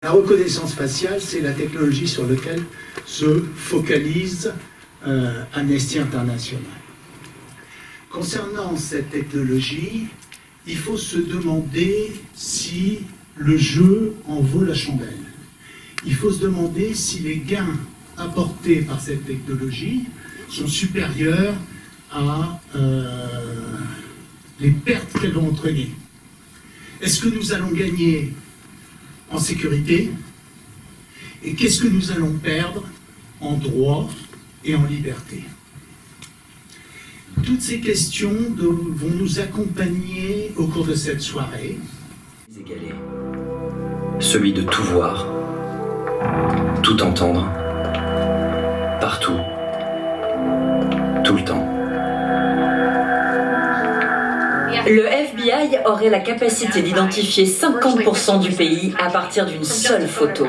La reconnaissance faciale, c'est la technologie sur laquelle se focalise Amnesty International. Concernant cette technologie, il faut se demander si le jeu en vaut la chandelle. Il faut se demander si les gains apportés par cette technologie sont supérieurs à les pertes qu'elles vont entraîner. Est-ce que nous allons gagner en sécurité? Et qu'est-ce que nous allons perdre en droit et en liberté? Toutes ces questions vont nous accompagner au cours de cette soirée. Celui de tout voir, tout entendre, partout, tout le temps. Le FBI aurait la capacité d'identifier 50% du pays à partir d'une seule photo.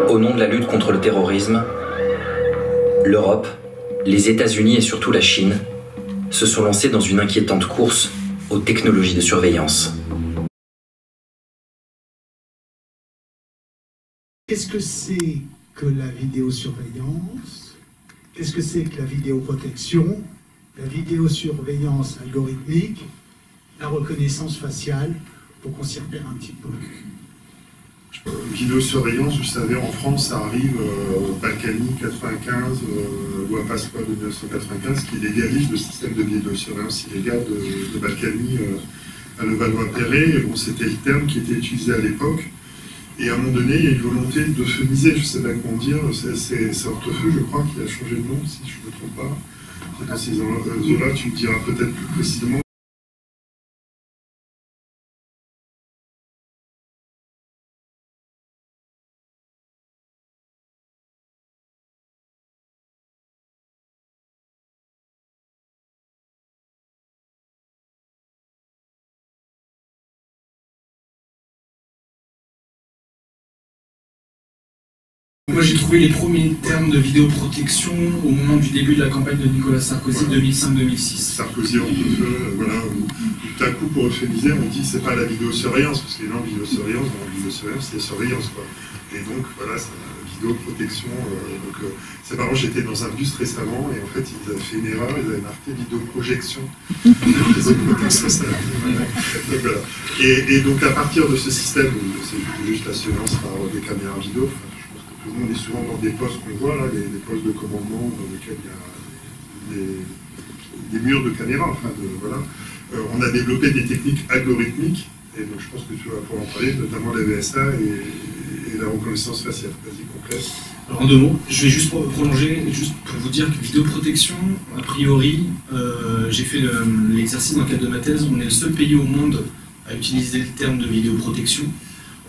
Au nom de la lutte contre le terrorisme, l'Europe, les États-Unis et surtout la Chine se sont lancés dans une inquiétante course aux technologies de surveillance. Qu'est-ce que c'est que la vidéosurveillance? Qu'est-ce que c'est que la vidéoprotection? La vidéosurveillance algorithmique, la reconnaissance faciale, pour qu'on s'y repère un petit peu. Vidéosurveillance, vous savez, en France, ça arrive Balkany 95, loi Pasqua de 1995, qui légalise le système de vidéosurveillance illégale de Balkany à Levallois-Perret. Bon, c'était le terme qui était utilisé à l'époque. Et à un moment donné, il y a une volonté d'euphemiser, je ne sais pas comment dire, c'est Hortefeux, je crois, qui a changé de nom, si je ne me trompe pas. Dans ces eaux-là, tu me diras peut-être plus précisément. Moi j'ai trouvé les premiers termes de vidéoprotection au moment du début de la campagne de Nicolas Sarkozy, voilà. 2005-2006. Sarkozy, voilà, tout à coup pour euphémiser, on dit c'est pas la vidéosurveillance, parce que dans la vidéosurveillance, c'est la surveillance, quoi. Et donc voilà, c'est la vidéoprotection. C'est marrant, j'étais dans un bus récemment et en fait ils avaient fait une erreur, ils avaient marqué vidéoprojection. Voilà. Et donc à partir de ce système, c'est juste la surveillance par des caméras vidéo. Tout le monde est souvent dans des postes qu'on voit, là, des postes de commandement dans lesquels il y a des murs de caméras. Enfin, voilà. On a développé des techniques algorithmiques, et donc je pense que tu vas pouvoir en parler, notamment la VSA et la reconnaissance faciale. Vas-y, complète. Alors en deux mots, je vais juste prolonger, juste pour vous dire que vidéoprotection, a priori, j'ai fait l'exercice dans le cadre de ma thèse, on est le seul pays au monde à utiliser le terme de vidéoprotection.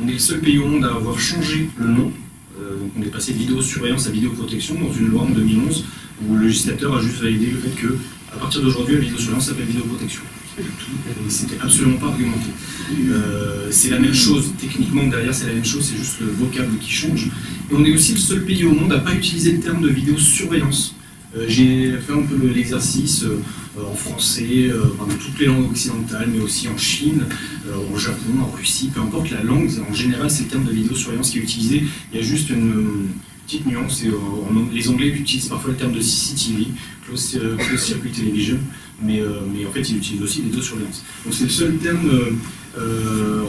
On est le seul pays au monde à avoir changé le nom. Donc on est passé de vidéosurveillance à vidéoprotection dans une loi en 2011 où le législateur a juste validé le fait que à partir d'aujourd'hui la vidéosurveillance s'appelle vidéoprotection. C'était absolument pas argumenté. C'est la même chose, techniquement derrière c'est la même chose, c'est juste le vocable qui change. Et on est aussi le seul pays au monde à ne pas utiliser le terme de vidéosurveillance. J'ai fait un peu l'exercice en français, dans toutes les langues occidentales, mais aussi en Chine, au Japon, en Russie, peu importe la langue, en général c'est le terme de vidéosurveillance qui est utilisé. Il y a juste une petite nuance, les Anglais utilisent parfois le terme de CCTV, Closed Circuit Television, mais en fait ils utilisent aussi vidéosurveillance. Donc c'est le seul terme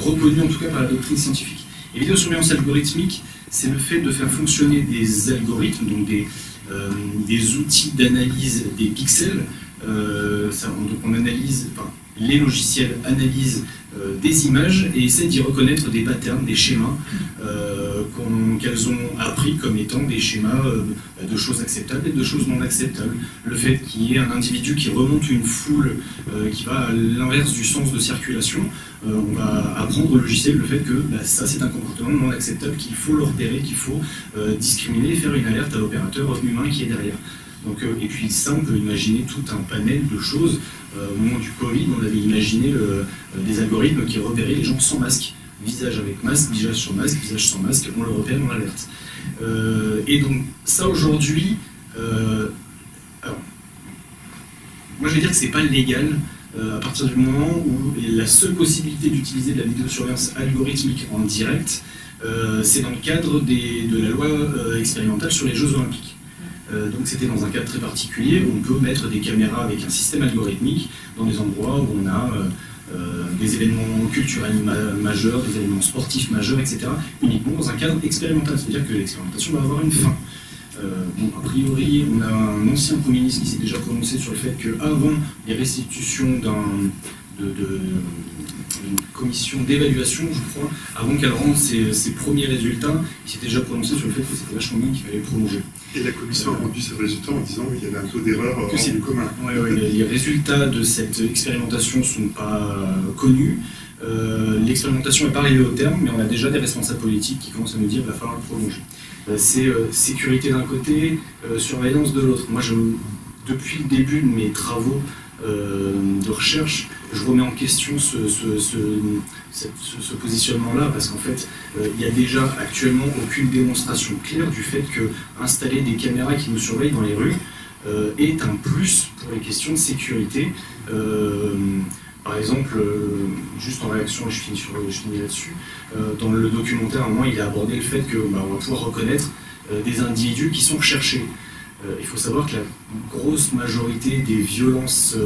reconnu en tout cas par la doctrine scientifique. Et vidéosurveillance algorithmique, c'est le fait de faire fonctionner des algorithmes, donc des outils d'analyse des pixels. Donc on analyse, enfin, les logiciels analysent des images et essaient d'y reconnaître des patterns, des schémas qu'elles ont appris comme étant des schémas de choses acceptables et de choses non acceptables. Le fait qu'il y ait un individu qui remonte une foule qui va à l'inverse du sens de circulation, on va apprendre au logiciel le fait que ça c'est un comportement non acceptable, qu'il faut le repérer, qu'il faut discriminer et faire une alerte à l'opérateur humain qui est derrière. Donc, et puis ça, on peut imaginer tout un panel de choses. Au moment du Covid, on avait imaginé des algorithmes qui repéraient les gens sans masque. Visage avec masque, visage sans masque, visage sans masque, on le repère, on l'alerte. Et donc ça aujourd'hui, alors, moi je vais dire que c'est pas légal à partir du moment où la seule possibilité d'utiliser de la vidéosurveillance algorithmique en direct, c'est dans le cadre de la loi expérimentale sur les Jeux Olympiques. Donc c'était dans un cadre très particulier où on peut mettre des caméras avec un système algorithmique dans des endroits où on a des événements culturels majeurs, des événements sportifs majeurs, etc., uniquement dans un cadre expérimental, c'est-à-dire que l'expérimentation va avoir une fin. Bon, a priori, on a un ancien Premier ministre qui s'est déjà prononcé sur le fait qu'avant les restitutions d'une commission d'évaluation, je crois, avant qu'elle rende ses premiers résultats, il s'est déjà prononcé sur le fait que c'était vachement bien qu'il fallait prolonger. Et la commission a rendu ses résultats en disant qu'il y avait un taux d'erreur hors du commun. Les résultats de cette expérimentation ne sont pas connus. L'expérimentation n'est pas arrivée au terme, mais on a déjà des responsables politiques qui commencent à nous dire qu'il va falloir le prolonger. C'est sécurité d'un côté, surveillance de l'autre. Moi, depuis le début de mes travaux de recherche, je remets en question ce positionnement-là, parce qu'en fait, il n'y a déjà actuellement aucune démonstration claire du fait que installer des caméras qui nous surveillent dans les rues est un plus pour les questions de sécurité. Par exemple, juste en réaction, je finis là-dessus, dans le documentaire, à un moment, il a abordé le fait qu'on va pouvoir reconnaître des individus qui sont recherchés. Il faut savoir que la grosse majorité des violences,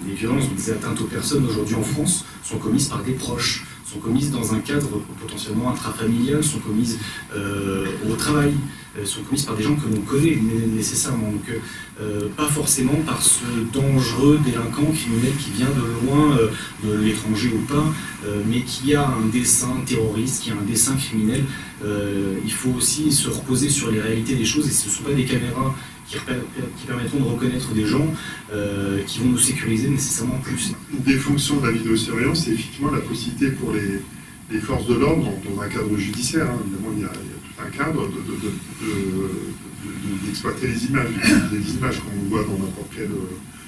des atteintes aux personnes aujourd'hui en France sont commises par des proches, sont commises dans un cadre potentiellement intrafamilial, sont commises au travail, sont commises par des gens que l'on connaît nécessairement. Donc, pas forcément par ce dangereux délinquant criminel qui vient de loin, de l'étranger ou pas, mais qui a un dessein terroriste, qui a un dessein criminel. Il faut aussi se reposer sur les réalités des choses, et ce ne sont pas des caméras qui permettront de reconnaître des gens qui vont nous sécuriser nécessairement plus. Une des fonctions de la vidéosurveillance, c'est effectivement la possibilité pour les forces de l'ordre, dans un cadre judiciaire, hein, évidemment il y a tout un cadre, d'exploiter les images, comme on le voit dans n'importe quelle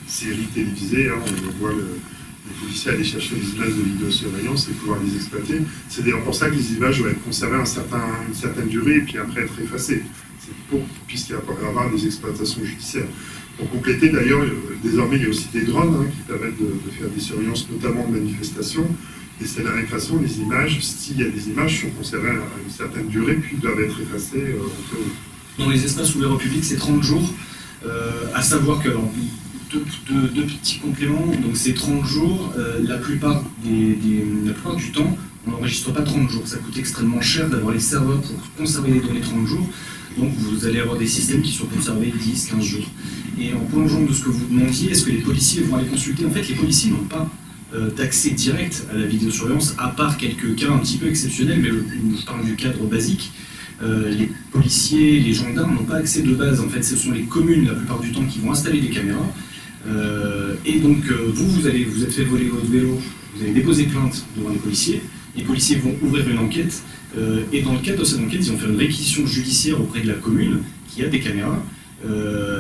série télévisée, hein, on voit les policiers aller chercher les images de vidéosurveillance et pouvoir les exploiter. C'est d'ailleurs pour ça que les images doivent être conservées une certaine durée et puis après être effacées. C'est pour puisqu'il va y avoir des exploitations judiciaires. Pour compléter, d'ailleurs, désormais il y a aussi des drones qui permettent de faire des surveillances, notamment de manifestations. Et c'est la même façon, les images, s'il y a des images, sont conservées à une certaine durée, puis doivent être effacées. Dans les espaces ouverts au public, c'est 30 jours. À savoir que, alors, deux petits compléments, donc c'est 30 jours, la plupart du temps, on n'enregistre pas 30 jours. Ça coûte extrêmement cher d'avoir les serveurs pour conserver les données 30 jours. Donc vous allez avoir des systèmes qui sont conservés 10, 15 jours. Et en prolongeant de ce que vous demandiez, est-ce que les policiers vont aller consulter? En fait, les policiers n'ont pas d'accès direct à la vidéosurveillance, à part quelques cas un petit peu exceptionnels, mais je parle du cadre basique. Les policiers, les gendarmes n'ont pas accès de base. En fait, ce sont les communes, la plupart du temps, qui vont installer des caméras. Et donc, vous êtes fait voler votre vélo, vous avez déposé plainte devant les policiers vont ouvrir une enquête, et dans le cadre de cette enquête, ils vont faire une réquisition judiciaire auprès de la commune qui a des caméras,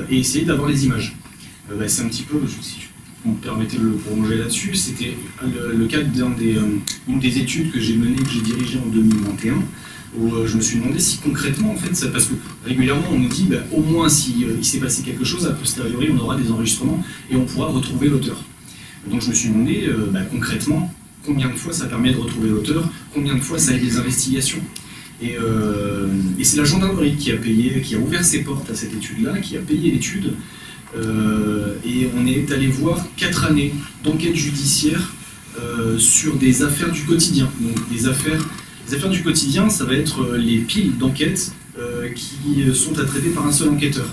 et essayer d'avoir les images. C'est un petit peu, si vous me permettez de le prolonger là-dessus, c'était le cas d'une des études que j'ai menées, que j'ai dirigée en 2021, où je me suis demandé si concrètement, en fait, parce que régulièrement on nous dit, au moins s'il s'est passé quelque chose, a posteriori on aura des enregistrements et on pourra retrouver l'auteur. Donc je me suis demandé, concrètement, combien de fois ça permet de retrouver l'auteur, combien de fois ça aide les investigations. Et c'est la gendarmerie qui a ouvert ses portes à cette étude-là, qui a payé l'étude, et on est allé voir 4 années d'enquête judiciaire sur des affaires du quotidien. Donc les affaires du quotidien, ça va être les piles d'enquêtes qui sont à traiter par un seul enquêteur.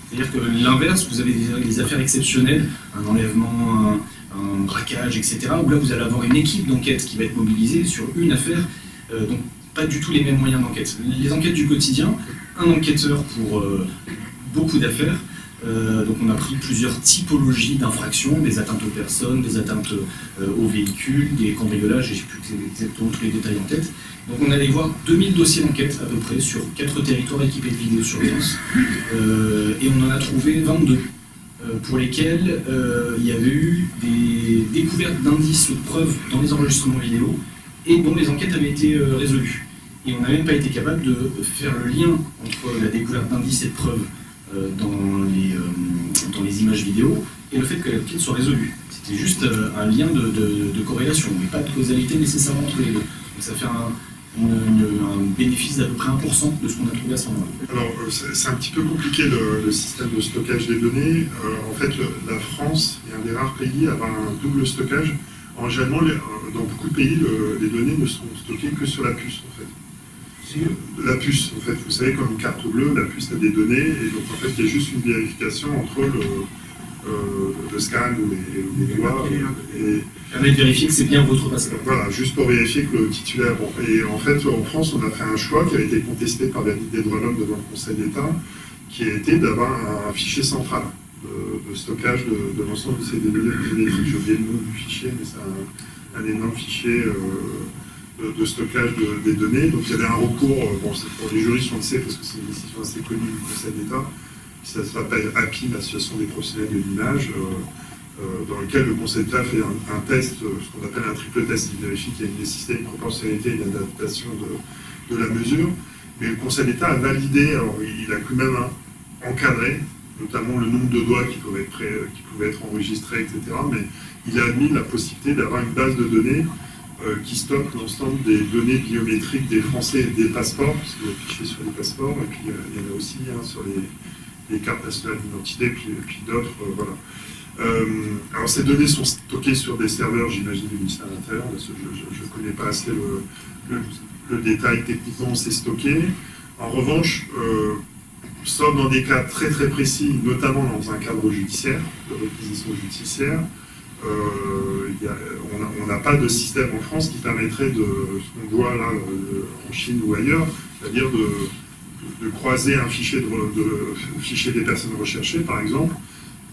C'est-à-dire que l'inverse, vous avez des affaires exceptionnelles, un enlèvement, un braquage, etc., où là vous allez avoir une équipe d'enquête qui va être mobilisée sur une affaire, donc pas du tout les mêmes moyens d'enquête. Les enquêtes du quotidien, un enquêteur pour beaucoup d'affaires. Donc on a pris plusieurs typologies d'infractions, des atteintes aux personnes, des atteintes aux véhicules, des cambriolages, et je ne sais plus exactement tous les détails en tête. Donc on allait voir 2000 dossiers d'enquête à peu près sur 4 territoires équipés de vidéosurveillance, et on en a trouvé 22, pour lesquels il y avait eu des découvertes d'indices ou de preuves dans les enregistrements vidéo, et dont les enquêtes avaient été résolues. Et on n'a même pas été capable de faire le lien entre la découverte d'indices et de preuves dans les images vidéo et le fait que la coquille soit résolue. C'était juste un lien de corrélation, mais pas de causalité nécessairement entre les deux. Donc ça fait un bénéfice d'à peu près 1% de ce qu'on a trouvé à ce moment-là. Alors, c'est un petit peu compliqué le système de stockage des données. En fait, la France est un des rares pays à avoir un double stockage. Généralement, dans beaucoup de pays, les données ne sont stockées que sur la puce, en fait. La puce, en fait, vous savez, comme une carte bleue, la puce a des données, et donc en fait, il y a juste une vérification entre le scan ou les doigts. Permet de vérifier que c'est bien votre passeport. Voilà, juste pour vérifier que le titulaire. Bon, et en fait, en France, on a fait un choix qui a été contesté par la Ligue des droits de l'homme devant le Conseil d'État, qui a été d'avoir un fichier central de stockage de l'ensemble de ces données biométriques. J'ai oublié le nom du fichier, mais c'est un énorme fichier de stockage des données. Donc il y avait un recours, bon, c'est pour les juristes, on le sait, parce que c'est une décision assez connue du Conseil d'État, ça s'appelle API, l'Association des professionnels de l'image, dans lequel le Conseil d'État fait un test, ce qu'on appelle un triple test, qui vérifie qu'il y a une nécessité, une proportionnalité et une adaptation de la mesure. Mais le Conseil d'État a validé, alors il a quand même encadré, notamment le nombre de doigts qui pouvaient être enregistrés, etc. Mais il a admis la possibilité d'avoir une base de données qui stocke l'ensemble des données biométriques des Français et des passeports, parce qu'il y a fichier sur les passeports, et puis il y en a aussi sur les cartes nationales d'identité, puis d'autres, voilà. Alors ces données sont stockées sur des serveurs, j'imagine, du ministère de l'Intérieur, parce que je ne connais pas assez le détail techniquement, c'est stocké. En revanche, sauf dans des cas très très précis, notamment dans un cadre judiciaire, de réquisition judiciaire, on n'a pas de système en France qui permettrait de, ce qu'on voit là en Chine ou ailleurs, c'est-à-dire de croiser un fichier, fichier des personnes recherchées, par exemple,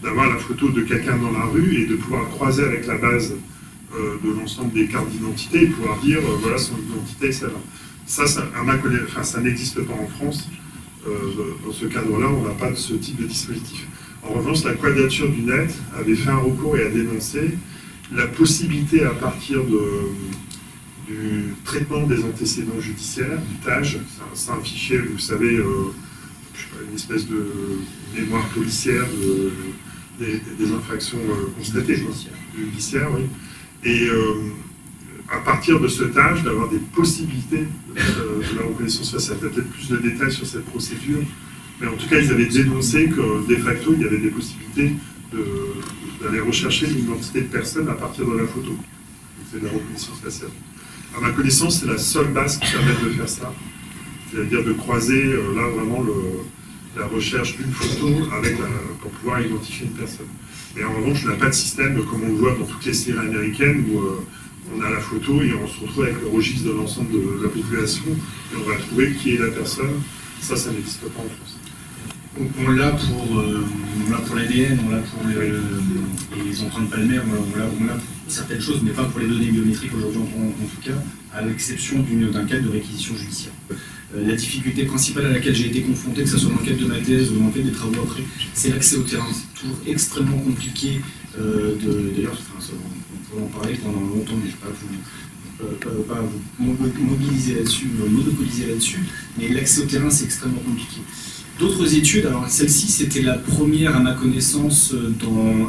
d'avoir la photo de quelqu'un dans la rue et de pouvoir croiser avec la base de l'ensemble des cartes d'identité et pouvoir dire, voilà son identité, celle-là. Ça, à ma connaissance, enfin, ça n'existe pas en France. Dans ce cadre-là, on n'a pas de ce type de dispositif. En revanche, la Quadrature du Net avait fait un recours et a dénoncé la possibilité, à partir du traitement des antécédents judiciaires, du TAJ, c'est un fichier, vous savez, une espèce de mémoire policière des infractions constatées, judiciaires, oui. Et à partir de ce TAJ, d'avoir des possibilités de la reconnaissance faciale. Peut-être plus de détails sur cette procédure, mais en tout cas, ils avaient dénoncé que, de facto, il y avait des possibilités d'aller rechercher l'identité de personne à partir de la photo. C'est de la reconnaissance faciale. À ma connaissance, c'est la seule base qui permet de faire ça. C'est-à-dire de croiser, là, vraiment, la recherche d'une photo pour pouvoir identifier une personne. Et en revanche, on n'a pas de système, comme on le voit dans toutes les séries américaines, où on a la photo et on se retrouve avec le registre de l'ensemble de la population, et on va trouver qui est la personne. Ça n'existe pas en France. On l'a pour l'ADN, on l'a pour les empreintes palmaires, on l'a pour certaines choses, mais pas pour les données biométriques aujourd'hui en tout cas, à l'exception d'un cas de réquisition judiciaire. La difficulté principale à laquelle j'ai été confronté, que ce soit dans le cadre de ma thèse ou dans le cadre des travaux après, c'est l'accès au terrain. C'est toujours extrêmement compliqué. D'ailleurs, on pourrait en parler pendant longtemps, mais je ne vais pas vous mobiliser là-dessus, monopoliser là-dessus, mais l'accès au terrain, c'est extrêmement compliqué. D'autres études, alors celle-ci c'était la première à ma connaissance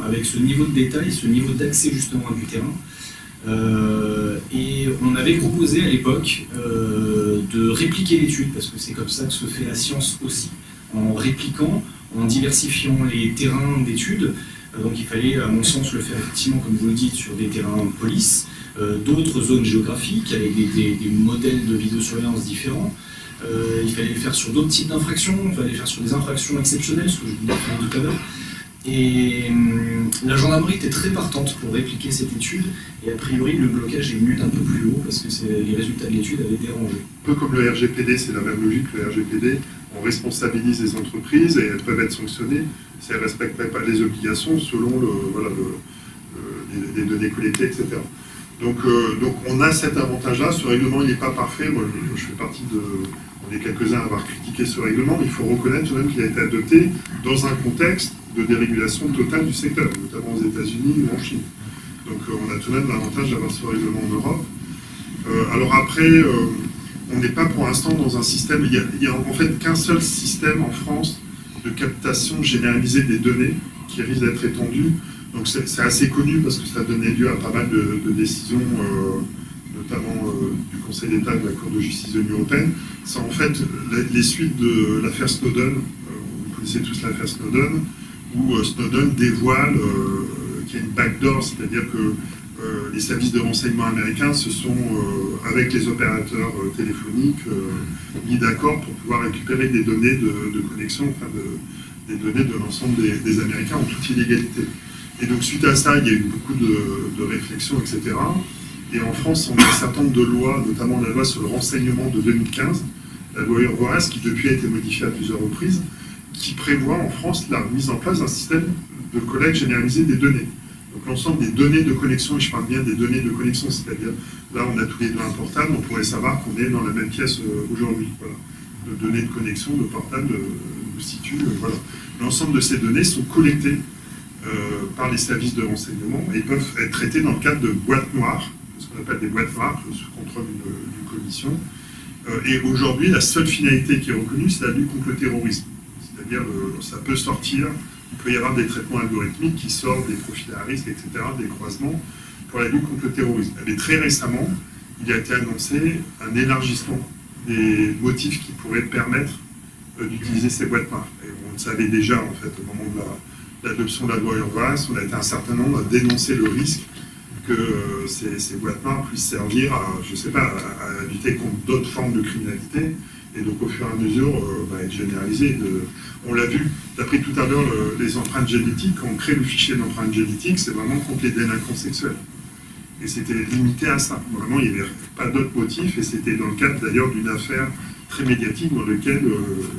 avec ce niveau de détail, ce niveau d'accès justement du terrain. Et on avait proposé à l'époque de répliquer l'étude, parce que c'est comme ça que se fait la science aussi, en répliquant, en diversifiant les terrains d'études. Donc il fallait à mon sens le faire effectivement, comme vous le dites, sur des terrains police, d'autres zones géographiques avec des modèles de vidéosurveillance différents. Il fallait le faire sur d'autres types d'infractions, il fallait le faire sur des infractions exceptionnelles, ce que je vous disais tout à l'heure. Et la gendarmerie était très partante pour répliquer cette étude, et a priori le blocage est venu d'un peu plus haut parce que les résultats de l'étude avaient dérangé. Un peu comme le RGPD, c'est la même logique que le RGPD, on responsabilise les entreprises et elles peuvent être sanctionnées si elles ne respectent pas les obligations selon les données collectées, etc. Donc on a cet avantage-là. Ce règlement, il n'est pas parfait. Moi, je fais partie on est quelques-uns à avoir critiqué ce règlement, mais il faut reconnaître même qu'il a été adopté dans un contexte de dérégulation totale du secteur, notamment aux États-Unis ou en Chine. Donc on a tout de même l'avantage d'avoir ce règlement en Europe. Alors après, on n'est pas pour l'instant dans un système, il y a en fait qu'un seul système en France de captation généralisée des données qui risque d'être étendu. Donc c'est assez connu parce que ça a donné lieu à pas mal de décisions, notamment du Conseil d'État et de la Cour de justice de l'Union européenne. C'est en fait les suites de l'affaire Snowden, vous connaissez tous l'affaire Snowden, où Snowden dévoile qu'il y a une backdoor, c'est-à-dire que les services de renseignement américains se sont, avec les opérateurs téléphoniques, mis d'accord pour pouvoir récupérer des données de connexion, enfin des données de l'ensemble des Américains en toute illégalité. Et donc suite à ça, il y a eu beaucoup de réflexions, etc. Et en France, on a un certain nombre de lois, notamment la loi sur le renseignement de 2015, la loi Urvoas, qui depuis a été modifiée à plusieurs reprises, qui prévoit en France la mise en place d'un système de collecte généralisée des données. Donc l'ensemble des données de connexion, et je parle bien des données de connexion, c'est-à-dire, là on a tous les deux un portable, on pourrait savoir qu'on est dans la même pièce aujourd'hui. Voilà. De données de connexion, de portable, de situ, voilà. L'ensemble de ces données sont collectées par les services de renseignement et peuvent être traitées dans le cadre de boîtes noires, ce qu'on appelle des boîtes noires, sous contrôle d'une commission. Et aujourd'hui, la seule finalité qui est reconnue, c'est la lutte contre le terrorisme. C'est-à-dire, ça peut sortir, il peut y avoir des traitements algorithmiques qui sortent des profils à risque, etc., des croisements, pour la lutte contre le terrorisme. Mais très récemment, il a été annoncé un élargissement des motifs qui pourraient permettre d'utiliser ces boîtes noires. Et on le savait déjà, en fait, au moment de l'adoption de la loi Urvoas, on a été un certain nombre à dénoncer le risque que ces boîtes noires puissent servir à, je sais pas, à lutter contre d'autres formes de criminalité, et donc au fur et à mesure être généralisées. On l'a vu, d'après tout à l'heure, les empreintes génétiques, quand on crée le fichier d'empreintes génétiques, c'est vraiment contre les délinquants sexuels. Et c'était limité à ça. Vraiment, il n'y avait pas d'autres motifs, et c'était dans le cadre d'ailleurs d'une affaire très médiatique dans laquelle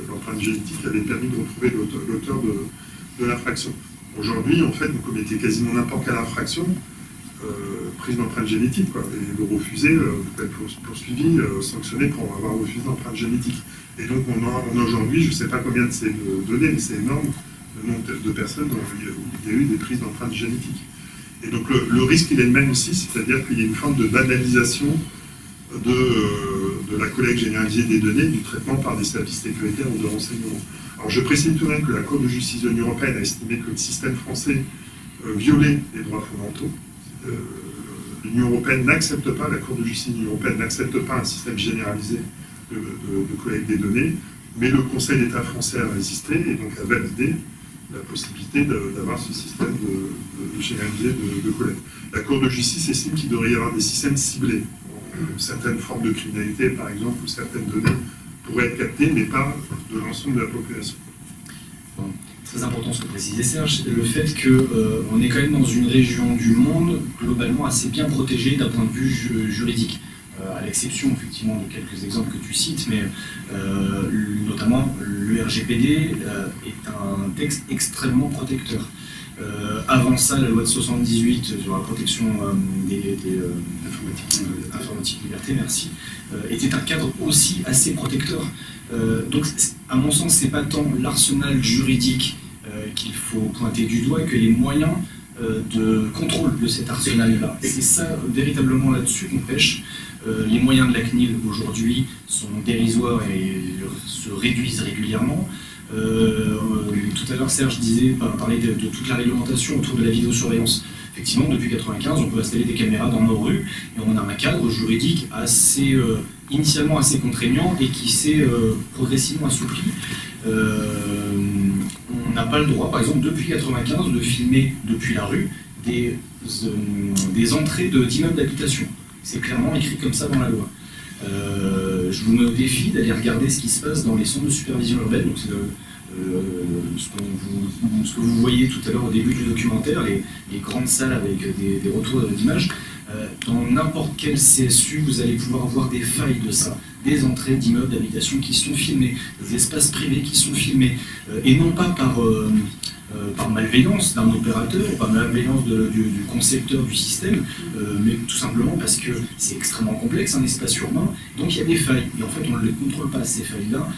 l'empreinte génétique avait permis de retrouver l'auteur de l'infraction. Aujourd'hui, en fait, vous commettez quasiment n'importe quelle infraction, prise d'empreinte génétique, quoi, et le refuser, vous pouvez être poursuivi, sanctionné pour avoir refusé l'empreinte génétique. Et donc on a aujourd'hui, je ne sais pas combien de ces données, mais c'est énorme, le nombre de personnes où il y a eu des prises d'empreintes génétiques. Et donc le risque, il est le même ici, c'est-à-dire qu'il y a une forme de banalisation de la collecte généralisée des données, du traitement par des services sécuritaires ou de renseignement. Alors je précise tout de même que la Cour de justice de l'Union européenne a estimé que le système français violait les droits fondamentaux. L'Union européenne n'accepte pas, la Cour de justice de l'Union européenne n'accepte pas un système généralisé de collecte des données, mais le Conseil d'État français a résisté et donc a validé la possibilité d'avoir ce système généralisé de collecte. La Cour de justice estime qu'il devrait y avoir des systèmes ciblés. Certaines formes de criminalité, par exemple, où certaines données pourraient être captées, mais pas de l'ensemble de la population. Très important ce que précisait Serge, le fait qu'on est quand même dans une région du monde globalement assez bien protégée d'un point de vue juridique, à l'exception effectivement de quelques exemples que tu cites, mais notamment le RGPD est un texte extrêmement protecteur. Avant ça, la loi de 78 sur la protection des informatique liberté, merci, était un cadre aussi assez protecteur. Donc, à mon sens, c'est pas tant l'arsenal juridique qu'il faut pointer du doigt que les moyens de contrôle de cet arsenal-là. C'est ça, véritablement là-dessus qu'on pêche. Les moyens de la CNIL aujourd'hui sont dérisoires et se réduisent régulièrement. Tout à l'heure, Serge parlait de toute la réglementation autour de la vidéosurveillance. Effectivement, depuis 1995, on peut installer des caméras dans nos rues et on a un cadre juridique initialement assez contraignant et qui s'est progressivement assoupli. On n'a pas le droit, par exemple, depuis 1995, de filmer depuis la rue des entrées d'immeubles d'habitation. C'est clairement écrit comme ça dans la loi. Je vous mets au défi d'aller regarder ce qui se passe dans les centres de supervision urbaine. Donc c'est ce que vous voyez tout à l'heure au début du documentaire, les grandes salles avec des retours d'images. Dans n'importe quel CSU, vous allez pouvoir voir des failles de ça, des entrées d'immeubles d'habitation qui sont filmées, des espaces privés qui sont filmés, et non pas par malveillance d'un opérateur, par malveillance du concepteur du système, mais tout simplement parce que c'est extrêmement complexe, un espace urbain, donc il y a des failles. Et en fait, on ne les contrôle pas, ces failles-là.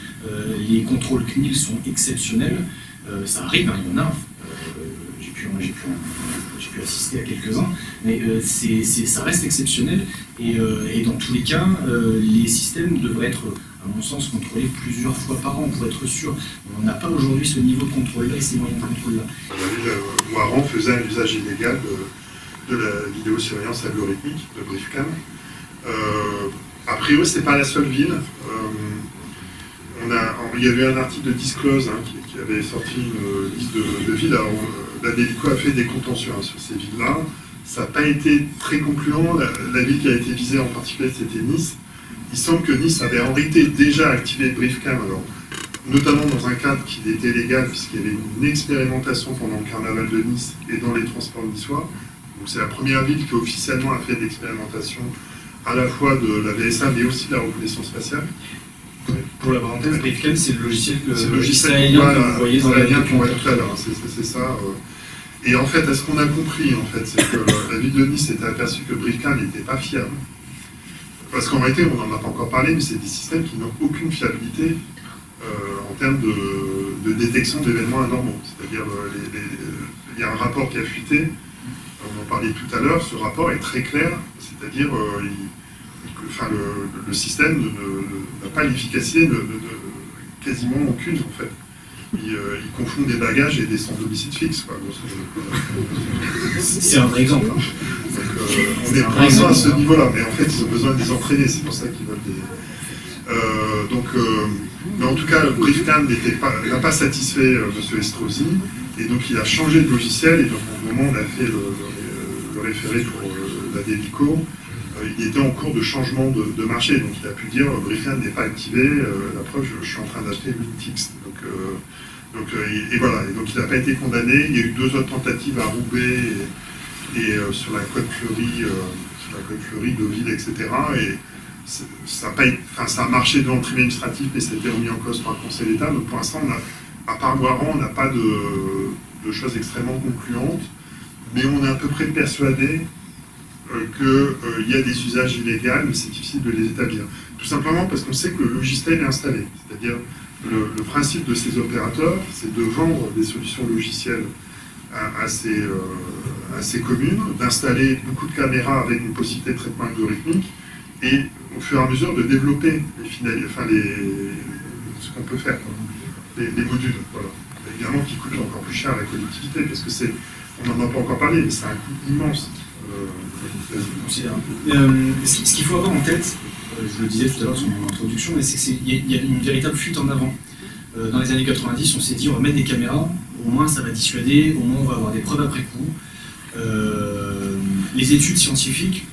Les contrôles CNIL sont exceptionnels. Ça arrive, hein, il y en a. J'ai pu assister à quelques-uns, mais ça reste exceptionnel. Et dans tous les cas, les systèmes devraient être à mon sens, contrôler plusieurs fois par an pour être sûr. On n'a pas aujourd'hui ce niveau de contrôle-là et ces moyens de contrôle-là. Moirand faisait un usage illégal de la vidéosurveillance algorithmique, de BriefCam. A priori, ce n'est pas la seule ville. Il y avait un article de Disclose qui avait sorti une liste de villes. Alors, la Délico a fait des contentieux sur ces villes-là. Ça n'a pas été très concluant. La ville qui a été visée en particulier, c'était Nice. Il semble que Nice avait en réalité déjà activé BriefCam, alors, notamment dans un cadre qui était légal, puisqu'il y avait une expérimentation pendant le carnaval de Nice et dans les transports niçois. Donc c'est la première ville qui officiellement a fait l'expérimentation à la fois de la VSA mais aussi de la reconnaissance faciale. Pour la parenthèse, BriefCam, c'est le logiciel que vous voyez dans la qu'on voit tout à l'heure. C'est ça. Et en fait, à ce qu'on a compris, en fait, c'est que la ville de Nice s'était aperçue que BriefCam n'était pas fiable. Parce qu'en réalité, on n'en a pas encore parlé, mais c'est des systèmes qui n'ont aucune fiabilité en termes de détection d'événements anormaux. C'est-à-dire, il y a un rapport qui a fuité, on en parlait tout à l'heure, ce rapport est très clair, c'est-à-dire le système n'a pas l'efficacité quasiment aucune en fait. Il confond des bagages et des sans-domicile fixe. C'est un vrai exemple. Donc, on est présent à ce niveau-là, mais en fait ils ont besoin de les entraîner, c'est pour ça qu'ils veulent des... mais en tout cas, BriefCam n'a pas satisfait M. Estrosi, et donc il a changé de logiciel, et donc au moment où on a fait le référé pour la Délico, il était en cours de changement de marché, donc il a pu dire BriefCam n'est pas activé, la preuve, je suis en train d'acheter Wintix. Et voilà, et donc il n'a pas été condamné. Il y a eu 2 autres tentatives à Roubaix et sur la côte fleurie, Deauville, etc. Et ça a marché devant le tribunal administratif, mais ça a été remis en cause par le Conseil d'État. Donc pour l'instant, à part Moirand, on n'a pas de choses extrêmement concluantes, mais on est à peu près persuadé qu'il y a des usages illégaux, mais c'est difficile de les établir. Tout simplement parce qu'on sait que le logiciel est installé. C'est-à-dire, le principe de ces opérateurs, c'est de vendre des solutions logicielles à ces communes, d'installer beaucoup de caméras avec une possibilité de traitement algorithmique, et au fur et à mesure de développer ce qu'on peut faire, les modules. Voilà. Évidemment, qui coûtent encore plus cher à la collectivité, parce que on n'en a pas encore parlé, mais c'est un coût immense. Ce qu'il faut avoir en tête, je le disais tout à l'heure sur mon introduction, c'est qu'il y a une véritable fuite en avant. Dans les années 90, on s'est dit on va mettre des caméras, au moins ça va dissuader, au moins on va avoir des preuves après coup. Les études scientifiques,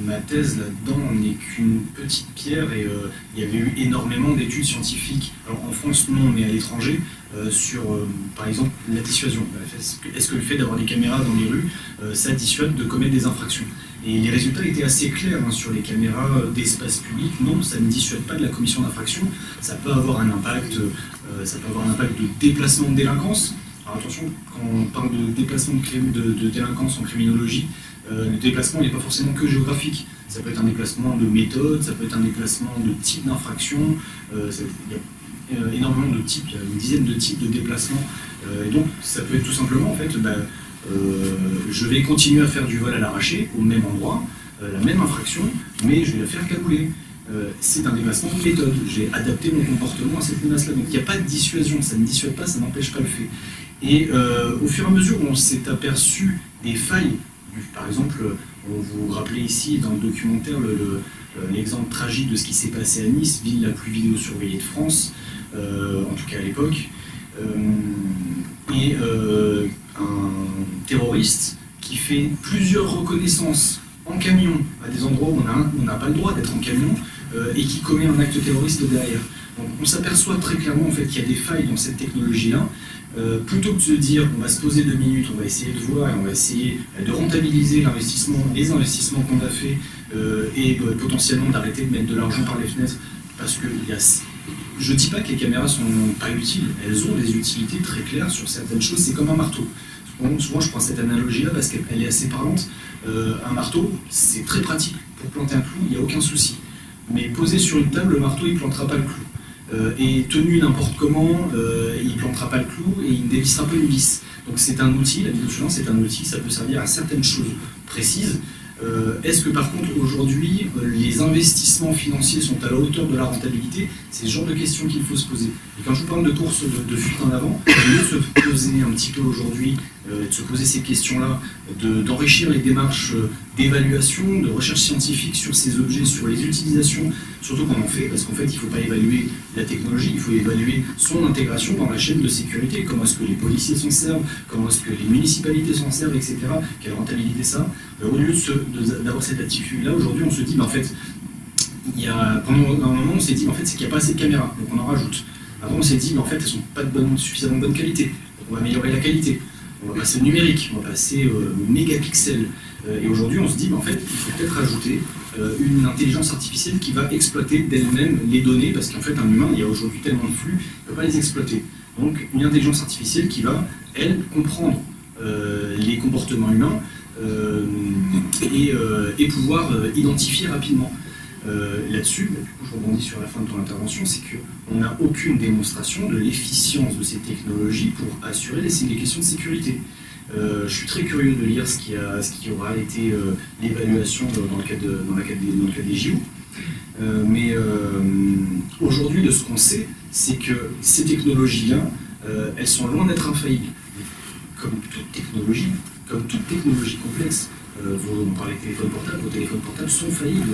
ma thèse là-dedans n'est qu'une petite pierre, et il y avait eu énormément d'études scientifiques, alors en France non, mais à l'étranger, sur par exemple la dissuasion. Est-ce que le fait d'avoir des caméras dans les rues, ça dissuade de commettre des infractions? Et les résultats étaient assez clairs sur les caméras d'espace public. Non, ça ne dissuade pas de la commission d'infraction. Ça peut avoir un impact, de déplacement de délinquance. Alors attention, quand on parle de déplacement de délinquance en criminologie, le déplacement n'est pas forcément que géographique. Ça peut être un déplacement de méthode, ça peut être un déplacement de type d'infraction. Il y a énormément de types, il y a une dizaine de types de déplacements. Et donc, ça peut être tout simplement, en fait, je vais continuer à faire du vol à l'arraché, au même endroit, la même infraction, mais je vais la faire cagouler. C'est un déplacement de méthode. J'ai adapté mon comportement à cette menace-là. Donc, il n'y a pas de dissuasion, ça ne dissuade pas, ça n'empêche pas le fait. Et au fur et à mesure où on s'est aperçu des failles, par exemple, on vous rappelait ici dans le documentaire l'exemple tragique de ce qui s'est passé à Nice, ville la plus vidéosurveillée de France, en tout cas à l'époque, et un terroriste qui fait plusieurs reconnaissances en camion à des endroits où on n'a pas le droit d'être en camion, et qui commet un acte terroriste derrière. Donc on s'aperçoit très clairement en fait, qu'il y a des failles dans cette technologie-là. Plutôt que de se dire on va se poser 2 minutes, on va essayer de voir et on va essayer de rentabiliser les investissements qu'on a fait, et potentiellement d'arrêter de mettre de l'argent par les fenêtres, parce que je ne dis pas que les caméras sont pas utiles, elles ont des utilités très claires sur certaines choses, c'est comme un marteau. Souvent je prends cette analogie-là parce qu'elle est assez parlante. Un marteau, c'est très pratique pour planter un clou, il n'y a aucun souci. Mais posé sur une table, le marteau il ne plantera pas le clou. Et tenu n'importe comment, il ne plantera pas le clou et il ne dévissera pas une vis. Donc c'est un outil, la vidéosurveillance c'est un outil, ça peut servir à certaines choses précises, Est-ce que par contre aujourd'hui les investissements financiers sont à la hauteur de la rentabilité? C'est le genre de questions qu'il faut se poser. Et quand je vous parle de course de fuite en avant, au lieu de se poser un petit peu aujourd'hui, de se poser ces questions-là, d'enrichir les démarches d'évaluation, de recherche scientifique sur ces objets, sur les utilisations, surtout qu'on en fait, parce qu'en fait il ne faut pas évaluer la technologie, il faut évaluer son intégration dans la chaîne de sécurité, comment est-ce que les policiers s'en servent, comment est-ce que les municipalités s'en servent, etc. Quelle rentabilité ça. Au lieu d'avoir cette attitude-là, aujourd'hui on se dit, en fait, pendant un moment on s'est dit, en fait, c'est qu'il n'y a pas assez de caméras, donc on en rajoute. Avant on s'est dit, en fait, elles ne sont pas de suffisamment bonne qualité, donc on va améliorer la qualité. On va passer au numérique, on va passer au mégapixel. Et aujourd'hui, on se dit, en fait, il faut peut-être rajouter une intelligence artificielle qui va exploiter d'elle-même les données, parce qu'en fait, un humain, il y a aujourd'hui tellement de flux, il ne peut pas les exploiter. Donc, une intelligence artificielle qui va, elle, comprendre les comportements humains et pouvoir identifier rapidement. Là-dessus, du coup, je rebondis sur la fin de ton intervention, c'est qu'on n'a aucune démonstration de l'efficience de ces technologies pour assurer les questions de sécurité. Je suis très curieux de lire ce qui aura été l'évaluation dans le cadre des JO. Mais aujourd'hui, de ce qu'on sait, c'est que ces technologies-là, elles sont loin d'être infaillibles. Comme toute technologie complexe. On parlait de téléphone portable, vos téléphones portables sont faillibles.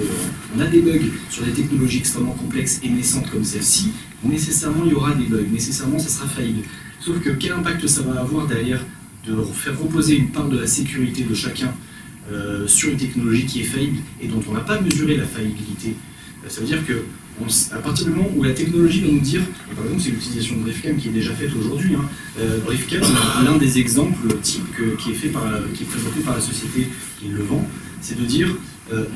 On a des bugs sur des technologies extrêmement complexes et naissantes comme celle-ci. Nécessairement, il y aura des bugs. Nécessairement, ça sera faillible. Sauf que quel impact ça va avoir derrière de faire reposer une part de la sécurité de chacun sur une technologie qui est faillible et dont on n'a pas mesuré la faillibilité? Ça veut dire que à partir du moment où la technologie va nous dire, par exemple c'est l'utilisation de BriefCam qui est déjà faite aujourd'hui, BriefCam, l'un des exemples types qui est présenté par la société qui le vend, c'est de dire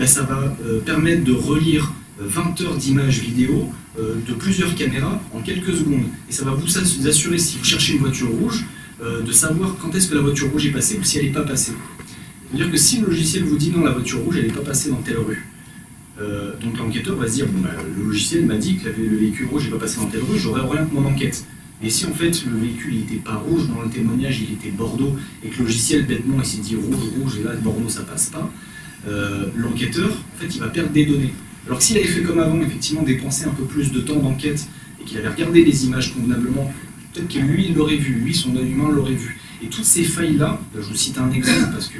ça va permettre de relire 20 heures d'images vidéo de plusieurs caméras en quelques secondes. Et ça va vous assurer, si vous cherchez une voiture rouge, de savoir quand est-ce que la voiture rouge est passée ou si elle n'est pas passée. C'est-à-dire que si le logiciel vous dit non, la voiture rouge elle n'est pas passée dans telle rue, donc l'enquêteur va se dire, le logiciel m'a dit que le véhicule rouge n'est pas passé dans telle rue, j'aurais rien que mon enquête. Et si en fait le véhicule n'était pas rouge, dans le témoignage il était Bordeaux, et que le logiciel bêtement il s'est dit rouge, et là Bordeaux ça passe pas, l'enquêteur en fait il va perdre des données. Alors que s'il avait fait comme avant, effectivement dépenser un peu plus de temps d'enquête, et qu'il avait regardé les images convenablement, peut-être que lui il l'aurait vu, lui son œil humain l'aurait vu. Et toutes ces failles-là, je vous cite un exemple parce que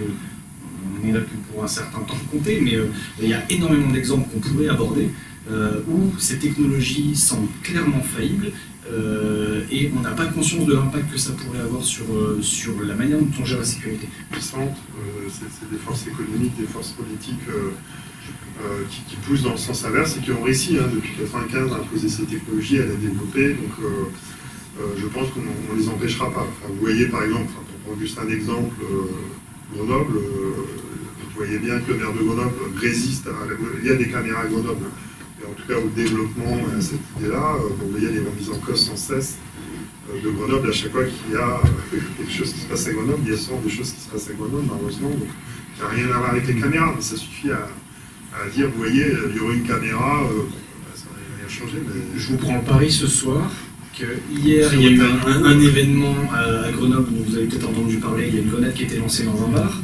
on est là pour un certain temps de compter, mais il y a énormément d'exemples qu'on pourrait aborder où ces technologies semblent clairement faillibles et on n'a pas conscience de l'impact que ça pourrait avoir sur la manière dont on gère la sécurité. Puissante, c'est des forces économiques, des forces politiques qui poussent dans le sens inverse et qui ont réussi depuis 1995 à imposer ces technologies, à les développer. Donc je pense qu'on ne les empêchera pas. Enfin, vous voyez par exemple, pour prendre juste un exemple, Grenoble, vous voyez bien que le maire de Grenoble résiste il y a des caméras à Grenoble, et en tout cas au développement et à cette idée-là, vous voyez les remises en cause sans cesse de Grenoble à chaque fois qu'il y a quelque chose qui se passe à Grenoble, il y a souvent des choses qui se passent à Grenoble, malheureusement, donc ça n'a rien à voir avec les caméras, mais ça suffit à dire, vous voyez, il y aura une caméra, ça n'a rien changé. Mais... Je vous prends le pari ce soir. Hier, il y a eu un événement à Grenoble dont vous avez peut-être entendu parler, il y a une grenade qui a été lancée dans un bar.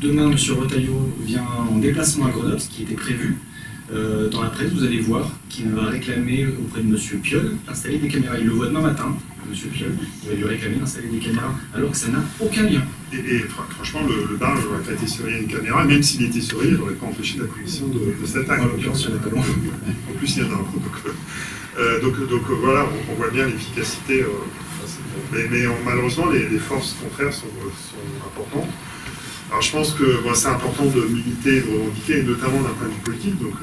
Demain, M. Retailleau vient en déplacement à Grenoble, ce qui était prévu. Dans la presse, vous allez voir qu'il va réclamer auprès de M. Piolle d'installer des caméras. Il le voit demain matin, M. Piolle, il va lui réclamer d'installer des caméras, alors que ça n'a aucun lien. Et franchement, le bar n'aurait pas été surveillé une caméra, même s'il était surveillé, il n'aurait pas empêché la commission de cette acte. En l'occurrence, il n'y en a pas loin. En plus, il y en a un. Donc voilà, on voit bien l'efficacité. Mais malheureusement, les forces contraires sont importantes. Alors je pense que c'est important de militer, de revendiquer, et notamment d'un point de vue politique, donc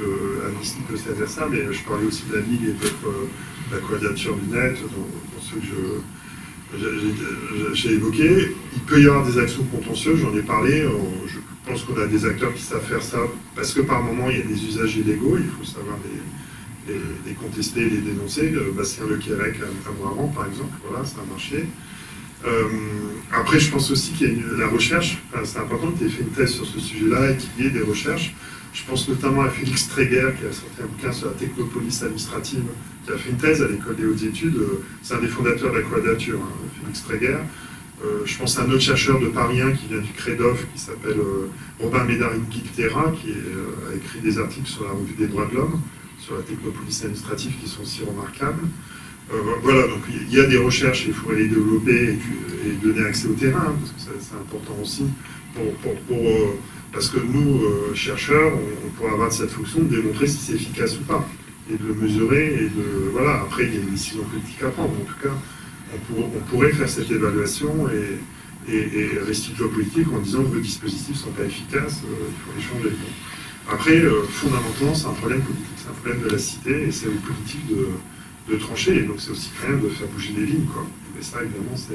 Amnesty peut s'adresser à ça, mais je parlais aussi de la Ligue et d'autres, la Quadrature du Net, dans ceux que j'ai évoqués. Il peut y avoir des actions contentieuses, j'en ai parlé, je pense qu'on a des acteurs qui savent faire ça, parce que par moment il y a des usages illégaux, il faut savoir les contester, les dénoncer. Bastien Lequérec un mois avant, par exemple, voilà, ça a marché. Après, je pense aussi qu'il y a la recherche, c'est important qu'il ait fait une thèse sur ce sujet-là et qu'il y ait des recherches. Je pense notamment à Félix Tréguer, qui a sorti un bouquin sur la technopolis administrative, qui a fait une thèse à l'école des hautes études. C'est un des fondateurs de la Quadrature, Félix Tréguer. Je pense à un autre chercheur de Paris 1 qui vient du CREDOF, qui s'appelle Robin Médard-Guiptera, qui a écrit des articles sur la revue des droits de l'homme, sur la technopolice administrative, qui sont aussi remarquables. Voilà, donc il y a des recherches, il faudrait les développer et donner accès au terrain, hein, parce que c'est important aussi, parce que nous, chercheurs, on pourra avoir cette fonction de démontrer si c'est efficace ou pas, et de le mesurer, et de... Voilà, après il y a une décision politique à prendre, en tout cas, on pourrait faire cette évaluation et restituer aux politiques en disant que vos dispositifs ne sont pas efficaces, il faut les changer. Bon. Après, fondamentalement, c'est un problème politique, c'est un problème de la cité, et c'est aux politiques de trancher, et donc c'est aussi quand même de faire bouger les lignes, quoi. Mais ça, évidemment, c'est...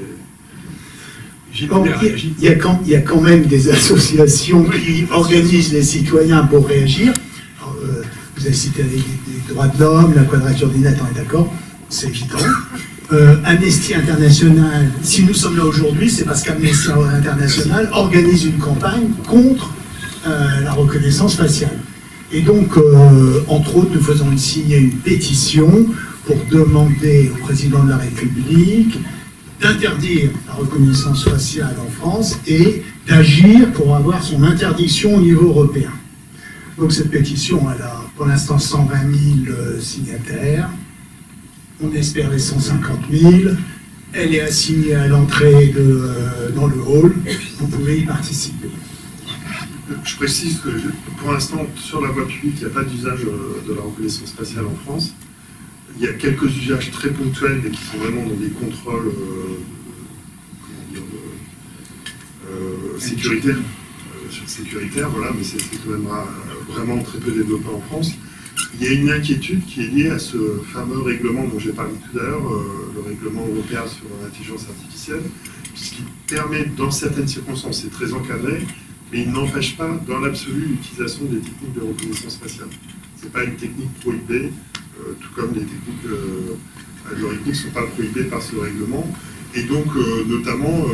Il y a quand même des associations qui organisent les citoyens pour réagir. Alors, vous avez cité les droits de l'homme, la Quadrature du Net, on est d'accord, c'est évident. Amnesty International, si nous sommes là aujourd'hui, c'est parce qu'Amnesty International organise une campagne contre la reconnaissance faciale. Et donc, entre autres, nous faisons signer une pétition pour demander au président de la République d'interdire la reconnaissance faciale en France et d'agir pour avoir son interdiction au niveau européen. Donc cette pétition, elle a pour l'instant 120 000 signataires. On espère les 150 000. Elle est assignée à l'entrée dans le hall. Vous pouvez y participer. Je précise que pour l'instant, sur la voie publique, il n'y a pas d'usage de la reconnaissance faciale en France. Il y a quelques usages très ponctuels, mais qui sont vraiment dans des contrôles sécuritaires. Sécuritaires, voilà, mais c'est quand même vraiment très peu développé en France. Il y a une inquiétude qui est liée à ce fameux règlement dont j'ai parlé tout à l'heure, le règlement européen sur l'intelligence artificielle, puisqu'il permet, dans certaines circonstances, c'est très encadré, mais il n'empêche pas, dans l'absolu, l'utilisation des techniques de reconnaissance faciale. Ce n'est pas une technique prohibée, tout comme les techniques algorithmiques ne sont pas prohibées par ce règlement. Et donc, notamment,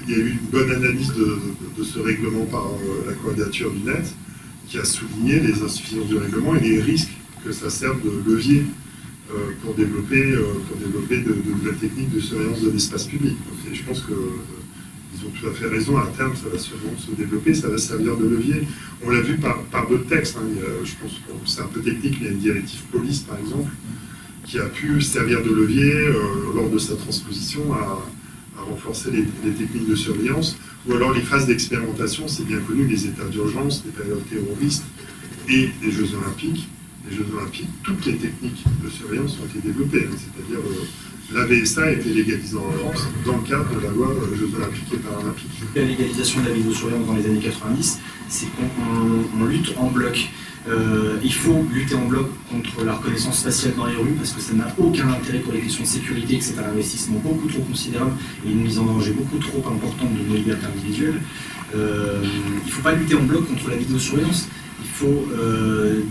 il y a eu une bonne analyse de ce règlement par la Quadrature du Net, qui a souligné les insuffisances du règlement et les risques que ça serve de levier pour développer de nouvelles techniques de surveillance de l'espace public. Et je pense qu'ils ont tout à fait raison, à terme ça va sûrement se développer, ça va servir de levier. On l'a vu par d'autres textes, hein. Je pense que c'est un peu technique, mais il y a une directive police par exemple, qui a pu servir de levier lors de sa transposition à renforcer les techniques de surveillance, ou alors les phases d'expérimentation, c'est bien connu, les états d'urgence, les périodes terroristes et les Jeux Olympiques. Les Jeux Olympiques, toutes les techniques de surveillance ont été développées, hein, c'est-à-dire la VSA a été légalisée en France dans le cadre de la loi Jeux Olympiques et Paralympiques. La légalisation de la vidéosurveillance dans les années 90, c'est qu'on lutte en bloc. Il faut lutter en bloc contre la reconnaissance faciale dans les rues parce que ça n'a aucun intérêt pour les questions de sécurité, que c'est un investissement beaucoup trop considérable et une mise en danger beaucoup trop importante de nos libertés individuelles. Il ne faut pas lutter en bloc contre la vidéosurveillance. Il faut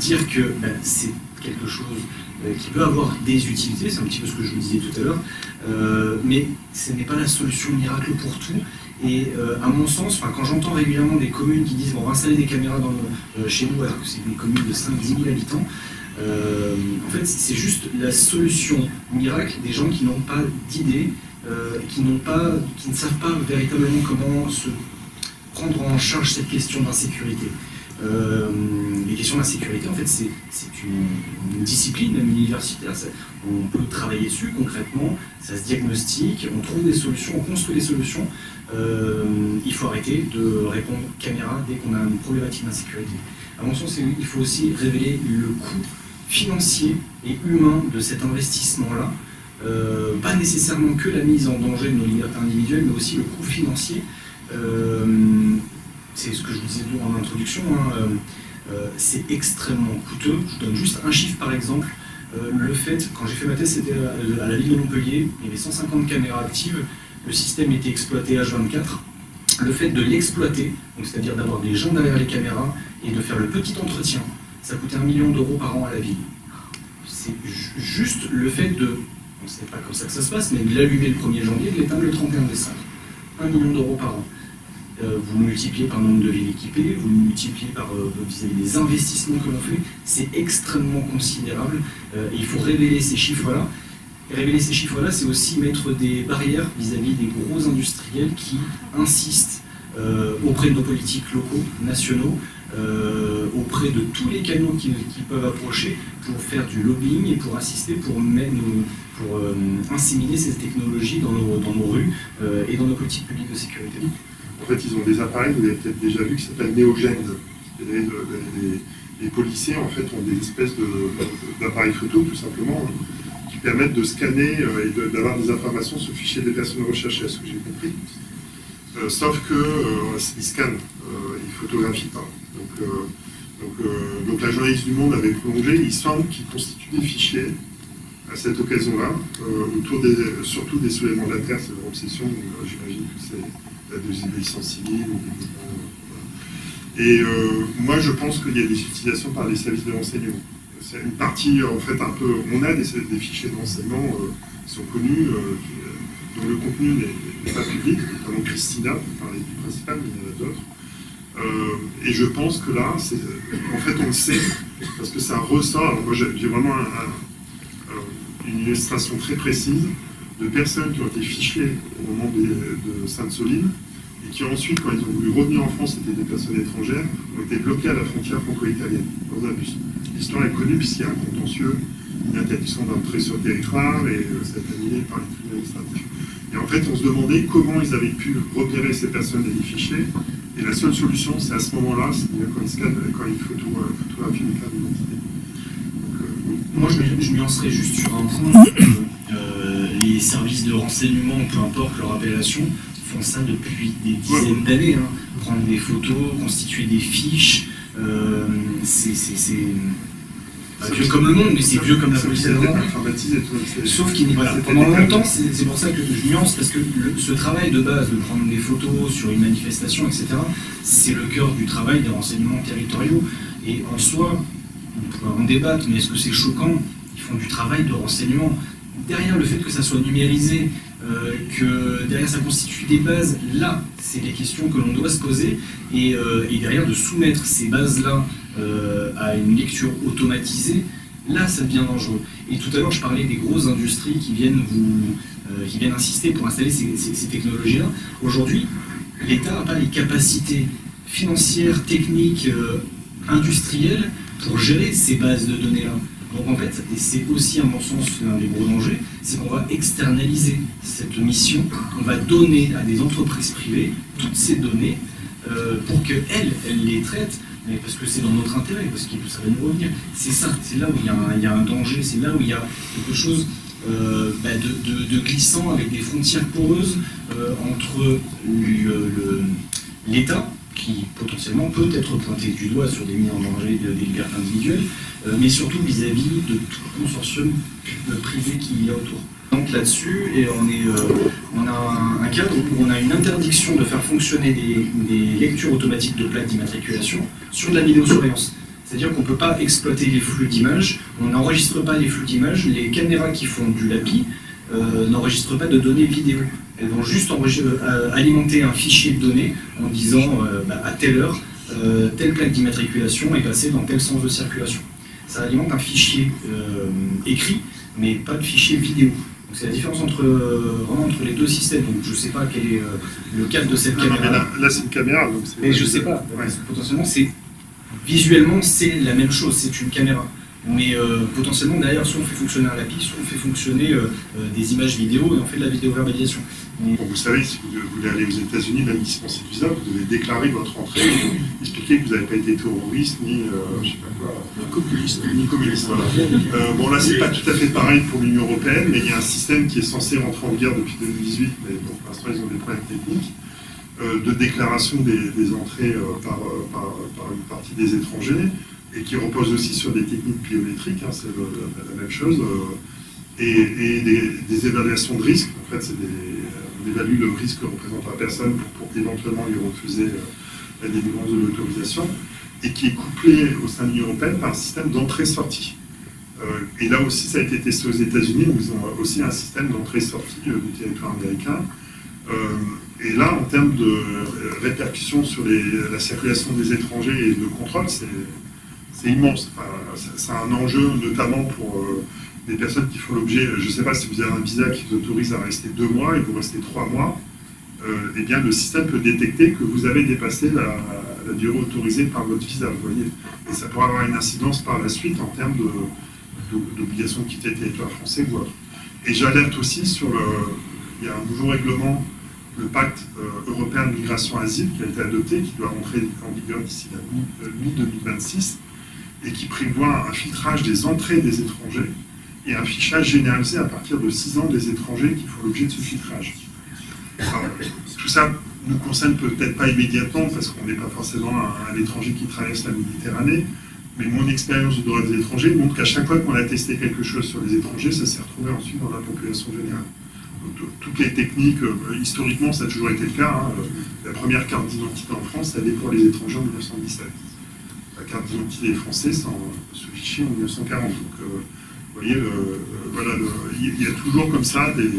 dire que c'est quelque chose qui peut avoir des utilités, c'est un petit peu ce que je vous disais tout à l'heure, mais ce n'est pas la solution miracle pour tout. Et à mon sens, quand j'entends régulièrement des communes qui disent on va installer des caméras chez nous alors que c'est des communes de 5-10 000 habitants, en fait c'est juste la solution miracle des gens qui n'ont pas d'idées, qui ne savent pas véritablement comment se prendre en charge cette question d'insécurité. Les questions d'insécurité, en fait, c'est une discipline même universitaire. On peut travailler dessus concrètement, ça se diagnostique, on trouve des solutions, on construit des solutions. Il faut arrêter de répondre caméra dès qu'on a une problématique d'insécurité. À mon sens, il faut aussi révéler le coût financier et humain de cet investissement-là. Pas nécessairement que la mise en danger de nos libertés individuelles, mais aussi le coût financier. C'est ce que je vous disais en introduction, hein, c'est extrêmement coûteux. Je donne juste un chiffre par exemple. Le fait, quand j'ai fait ma thèse, c'était à la ville de Montpellier, il y avait 150 caméras actives, le système était exploité H24. Le fait de l'exploiter, c'est-à-dire d'avoir des gens derrière les caméras et de faire le petit entretien, ça coûtait 1 million d'euros par an à la ville. C'est juste le fait de, c'est pas comme ça que ça se passe, mais de l'allumer le 1er janvier et de l'éteindre le 31 décembre. 1 million d'euros par an. Vous multipliez par le nombre de villes équipées, vous multipliez par vis-à-vis des investissements que l'on fait, c'est extrêmement considérable. Il faut révéler ces chiffres-là. révéler ces chiffres-là, c'est aussi mettre des barrières vis-à-vis des gros industriels qui insistent auprès de nos politiques locaux, nationaux, auprès de tous les canaux qui peuvent approcher pour faire du lobbying et pour assister, pour inséminer ces technologies dans nos rues et dans nos politiques publiques de sécurité. En fait, ils ont des appareils, vous avez peut-être déjà vu, qui s'appellent néogènes. Les policiers, en fait, ont des espèces d'appareils photo, tout simplement, qui permettent de scanner et d'avoir des informations sur le fichier des personnes recherchées, à ce que j'ai compris. Sauf qu'ils scannent, ils photographient pas. Donc la journaliste du Monde avait prolongé, il semble qu'ils constituent des fichiers à cette occasion-là, surtout des soulèvements de la terre, c'est leur obsession, j'imagine que c'est la désobéissance civile. Et moi je pense qu'il y a des utilisations par les services de renseignement. C'est une partie, en fait, un peu. On a des fichiers de renseignement qui sont connus, dont le contenu n'est pas public, notamment Christina, qui parlait du principal, mais il y en a d'autres. Et je pense que là, en fait, on le sait, parce que ça ressort. Alors moi, j'ai vraiment une illustration très précise de personnes qui ont été fichées au moment de Sainte-Soline, et qui ensuite, quand ils ont voulu revenir en France, c'était des personnes étrangères, ont été bloquées à la frontière franco-italienne, dans un bus. L'histoire est connue puisqu'il y a un contentieux, une interdiction d'entrée sur le territoire, et ça a été annulé par les tribunaux administratifs. Et en fait, on se demandait comment ils avaient pu repérer ces personnes et les ficher, et la seule solution, c'est à ce moment-là, c'est-à-dire quand ils scannent, quand ils photographient une carte d'identité. Moi, je nuancerais juste sur un point, les services de renseignement, peu importe leur appellation, font ça depuis des dizaines d'années. Hein. Prendre des photos, constituer des fiches, c'est vieux comme le monde, mais c'est vieux comme la police. Sauf qu'il voilà, pendant longtemps, c'est pour ça que je nuance, parce que ce travail de base, de prendre des photos sur une manifestation, etc., c'est le cœur du travail des renseignements territoriaux. Et en soi, on pourrait en débattre, mais est-ce que c'est choquant? Ils font du travail de renseignement. Derrière le fait que ça soit numérisé, que derrière ça constitue des bases, là, c'est les questions que l'on doit se poser, et derrière de soumettre ces bases-là à une lecture automatisée, là, ça devient dangereux. Et tout à l'heure, je parlais des grosses industries qui viennent insister pour installer ces technologies-là. Aujourd'hui, l'État n'a pas les capacités financières, techniques, industrielles pour gérer ces bases de données-là. Donc en fait, et c'est aussi à mon sens l'un des gros dangers, c'est qu'on va externaliser cette mission, on va donner à des entreprises privées toutes ces données pour qu'elles les traitent, mais parce que c'est dans notre intérêt, parce que ça va nous revenir. C'est ça, c'est là où il y a un danger, c'est là où il y a quelque chose de glissant avec des frontières poreuses entre l'État, qui potentiellement peut être pointé du doigt sur des mises en danger des libertés individuelles, mais surtout vis-à-vis de tout le consortium privé qu'il y a autour. Donc là-dessus, et on a un cadre où on a une interdiction de faire fonctionner des lectures automatiques de plaques d'immatriculation sur de la vidéosurveillance. C'est-à-dire qu'on ne peut pas exploiter les flux d'images, on n'enregistre pas les flux d'images, les caméras qui font du LAPI n'enregistrent pas de données vidéo. Elles vont juste alimenter un fichier de données en disant à telle heure, telle plaque d'immatriculation est passée dans tel sens de circulation. Ça alimente un fichier écrit, mais pas de fichier vidéo. Donc c'est la différence entre les deux systèmes. Donc je ne sais pas quel est le cadre de cette caméra. Là c'est une caméra. Donc mais je ne sais pas. Ouais. Potentiellement, visuellement c'est la même chose, c'est une caméra. Mais potentiellement derrière, soit on fait fonctionner un LAPI, soit on fait fonctionner des images vidéo et on fait de la vidéo-verbalisation. Bon, vous savez, si vous voulez aller aux États-Unis, même dispenser visa, vous devez déclarer votre entrée, expliquer que vous n'avez pas été terroriste, ni je sais pas quoi, ni communiste. Voilà. Bon, là, c'est pas tout à fait pareil pour l'Union européenne, mais il y a un système qui est censé rentrer en vigueur depuis 2018, mais bon, pour l'instant, ils ont des problèmes techniques, de déclaration des entrées par une partie des étrangers, et qui repose aussi sur des techniques biométriques, hein, c'est la même chose, et des évaluations de risque. En fait, on évalue le risque que représente la personne pour éventuellement lui refuser la délivrance de l'autorisation, et qui est couplé au sein de l'Union européenne par un système d'entrée-sortie. Et là aussi, ça a été testé aux États-Unis, où ils ont aussi un système d'entrée-sortie du territoire américain. Et là, en termes de répercussions sur la circulation des étrangers et de contrôle, c'est immense. Enfin, c'est un enjeu notamment pour des personnes qui font l'objet, je ne sais pas si vous avez un visa qui vous autorise à rester 2 mois et vous restez 3 mois, eh bien le système peut détecter que vous avez dépassé la durée autorisée par votre visa, vous voyez. Et ça pourrait avoir une incidence par la suite en termes d'obligation de quitter le territoire français ou autre. Et j'alerte aussi sur il y a un nouveau règlement, le pacte européen de migration-asile qui a été adopté, qui doit entrer en vigueur d'ici la mi-2026, et qui prévoit un filtrage des entrées des étrangers et un fichage généralisé à partir de 6 ans des étrangers qui font l'objet de ce filtrage. Alors, tout ça ne nous concerne peut-être pas immédiatement parce qu'on n'est pas forcément un étranger qui traverse la Méditerranée, mais mon expérience de droit des étrangers montre qu'à chaque fois qu'on a testé quelque chose sur les étrangers, ça s'est retrouvé ensuite dans la population générale. Donc, toutes les techniques, historiquement, ça a toujours été le cas. Hein. La première carte d'identité en France, elle est pour les étrangers en 1917. La carte d'identité des Français, c'est ce fichier en 1940. Donc, vous voyez, voilà, il y a toujours comme ça des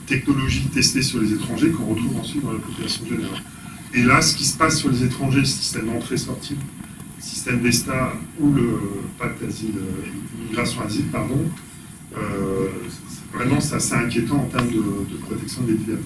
technologies testées sur les étrangers qu'on retrouve ensuite dans la population générale. Et là, ce qui se passe sur les étrangers, le système d'entrée-sortie, le système VESTA ou le pacte migration-asile, pardon, vraiment c'est assez inquiétant en termes de protection des libertés.